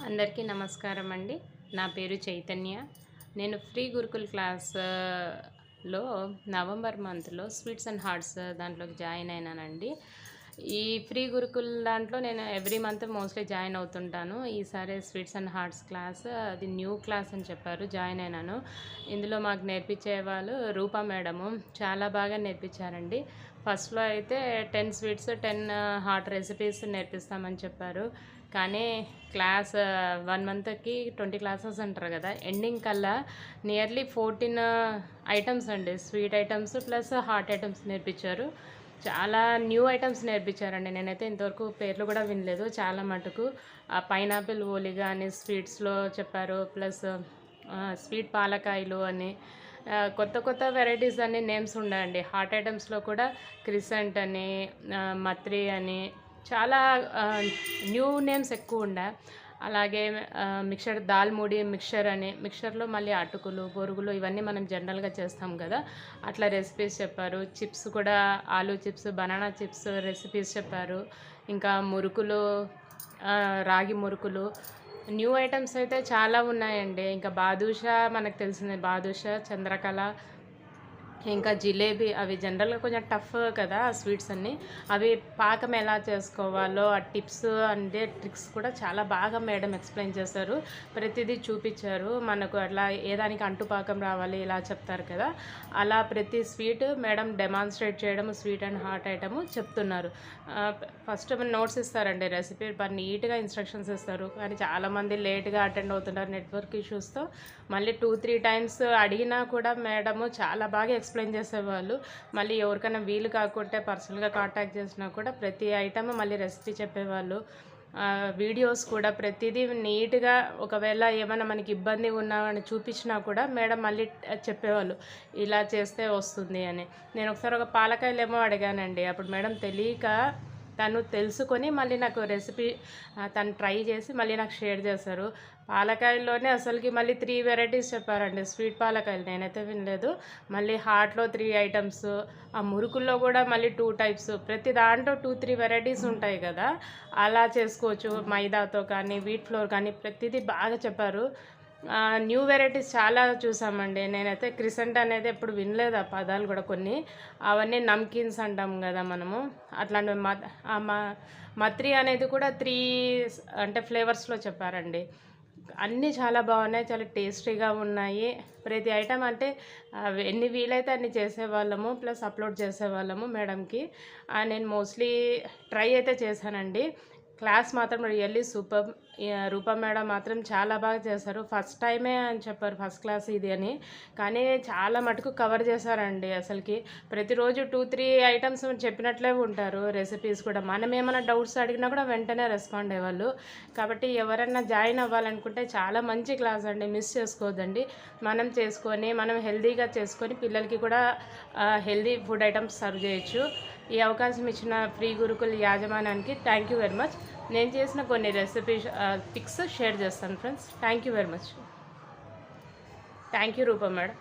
అందరికీ నమస్కారం అండి. నా పేరు చైతన్య. నేను ఫ్రీ గురుకుల్ క్లాస్‌లో నవంబర్ మంత్‌లో స్వీట్స్ అండ్ హార్ట్స్ దాంట్లోకి జాయిన్ అయినానండి. ఈ ఫ్రీ గురుకుల్ దాంట్లో నేను ఎవ్రీ మంత్ మోస్ట్‌లీ జాయిన్ అవుతుంటాను. ఈసారి స్వీట్స్ అండ్ హార్ట్స్ క్లాస్ అది న్యూ క్లాస్ అని చెప్పారు. జాయిన్ అయినాను. ఇందులో మాకు నేర్పించే వాళ్ళు రూపా మేడము. చాలా బాగా నేర్పించారండి. ఫస్ట్‌లో అయితే 10 స్వీట్స్, 10 హాట్ రెసిపీస్ నేర్పిస్తామని చెప్పారు. కానీ క్లాస్ 1 మంత్‌కి 20 క్లాసెస్ అంటారు కదా! ఎండింగ్ కల్లా నియర్లీ 14 ఐటెమ్స్ అండి. Sweet items plus hot items నేర్పించారు. చాలా న్యూ ఐటెమ్స్ నేర్పించారండి. నేనైతే ఇంతవరకు పేర్లు కూడా వినలేదు. చాలా మటుకు పైనాపిల్ ఓలిగా అని స్వీట్స్‌లో చెప్పారు. ప్లస్ స్వీట్ పాలకాయలు అని కొత్త కొత్త వెరైటీస్ అన్ని నేమ్స్ ఉన్నాయండి. హాట్ ఐటెమ్స్‌లో కూడా క్రిసెంట్ అని, మత్రి అని చాలా న్యూ నేమ్స్ ఎక్కువ ఉండే. అలాగే మిక్చర్ దాల్ మూడి మిక్చర్ అని, మిక్చర్లో మళ్ళీ అటుకులు, బొరుగులు ఇవన్నీ మనం జనరల్గా చేస్తాం కదా! అట్లా రెసిపీస్ చెప్పారు. చిప్స్ కూడా aloo chips, banana chips recipes చెప్పారు. ఇంకా మురుకులు, రాగి మురుకులు, న్యూ ఐటమ్స్ అయితే చాలా ఉన్నాయండి. ఇంకా బాదుషా మనకు తెలిసిందే. బాదుషా, చంద్రకళ, ఇంకా జిలేబీ అవి జనరల్గా కొంచెం టఫ్ కదా స్వీట్స్ అన్నీ. అవి పాకం ఎలా చేసుకోవాలో ఆ టిప్స్ అంటే ట్రిక్స్ కూడా చాలా బాగా మేడం ఎక్స్ప్లెయిన్ చేశారు. ప్రతిదీ చూపించారు. మనకు అట్లా ఏదానికి అంటు పాకం రావాలి ఇలా చెప్తారు కదా, అలా ప్రతి స్వీట్ మేడం డెమాన్స్ట్రేట్ చేయడం, స్వీట్ అండ్ హాట్ ఐటము చెప్తున్నారు. ఫస్ట్ నోట్స్ ఇస్తారండి, రెసిపీ నీట్గా ఇన్స్ట్రక్షన్స్ ఇస్తారు. కానీ చాలామంది లేట్గా అటెండ్ అవుతున్నారు నెట్వర్క్ ఇష్యూస్తో. మళ్ళీ 2-3 టైమ్స్ అడిగినా కూడా మేడము చాలా బాగా ఎక్స్ప్లెయిన్ చేసేవాళ్ళు. మళ్ళీ ఎవరికైనా వీలు కాకుంటే పర్సనల్గా కాంటాక్ట్ చేసినా కూడా ప్రతి ఐటమ్ మళ్ళీ రెసిపీ చెప్పేవాళ్ళు. వీడియోస్ కూడా ప్రతిదీ నీట్గా, ఒకవేళ ఏమైనా మనకి ఇబ్బంది ఉన్నా అని చూపించినా కూడా మేడం మళ్ళీ చెప్పేవాళ్ళు ఇలా చేస్తే వస్తుంది అని. నేను ఒకసారి ఒక పాలకాయలేమో అడిగానండి. అప్పుడు మేడం తెలియక తను తెలుసుకొని మళ్ళీ నాకు రెసిపీ తను ట్రై చేసి మళ్ళీ నాకు షేర్ చేశారు. పాలకాయల్లోనే అసలుకి మళ్ళీ 3 వెరైటీస్ చెప్పారండి. స్వీట్ పాలకాయలు నేనైతే వినలేదు. మళ్ళీ హాట్లో 3 ఐటమ్స్, ఆ మురుకుల్లో కూడా మళ్ళీ 2 టైప్స్. ప్రతి దాంట్లో 2-3 వెరైటీస్ ఉంటాయి కదా, అలా చేసుకోవచ్చు. మైదాతో కానీ వీట్ ఫ్లోర్ కానీ ప్రతిదీ బాగా చెప్పారు. న్యూ వెరైటీస్ చాలా చూసామండి. నేనైతే క్రిసెంట్ అనేది ఎప్పుడు వినలేదు. ఆ పదాలు కూడా కొన్ని, అవన్నీ నమ్కీన్స్ అంటాం కదా మనము, అట్లాంటివి. మత్రి అనేది కూడా 3 అంటే ఫ్లేవర్స్లో చెప్పారండి. అన్నీ చాలా బాగున్నాయి, చాలా టేస్టీగా ఉన్నాయి. ప్రతి ఐటమ్ అంటే ఎన్ని వీలైతే అన్ని చేసేవాళ్ళము, ప్లస్ అప్లోడ్ చేసేవాళ్ళము మేడంకి. నేను మోస్ట్లీ ట్రై అయితే చేశానండి. క్లాస్ మాత్రం రియల్లీ సూపర్. రూపా మేడం మాత్రం చాలా బాగా చేశారు. ఫస్ట్ టైమే అని చెప్పారు, ఫస్ట్ క్లాస్ ఇది అని. కానీ చాలా మటుకు కవర్ చేశారండి. అసలుకి ప్రతిరోజు 2-3 ఐటమ్స్ చెప్పినట్లే ఉంటారు. రెసిపీస్ కూడా మనం ఏమైనా డౌట్స్ అడిగినా కూడా వెంటనే రెస్పాండ్ అయ్యేవాళ్ళు. కాబట్టి ఎవరైనా జాయిన్ అవ్వాలనుకుంటే చాలా మంచి క్లాస్ అండి, మిస్ చేసుకోవద్దండి. మనం చేసుకొని మనం హెల్తీగా చేసుకొని పిల్లలకి కూడా హెల్తీ ఫుడ్ ఐటమ్స్ సర్వ్ చేయొచ్చు. ఈ అవకాశం ఇచ్చిన ఫ్రీ గురుకుల్ యాజమాన్యానికి థ్యాంక్ యూ వెరీ మచ్. నేను చేసిన కొన్ని రెసిపీ పిక్స్ షేర్ చేస్తాను friends. Thank you very much. Thank you Rupa madam.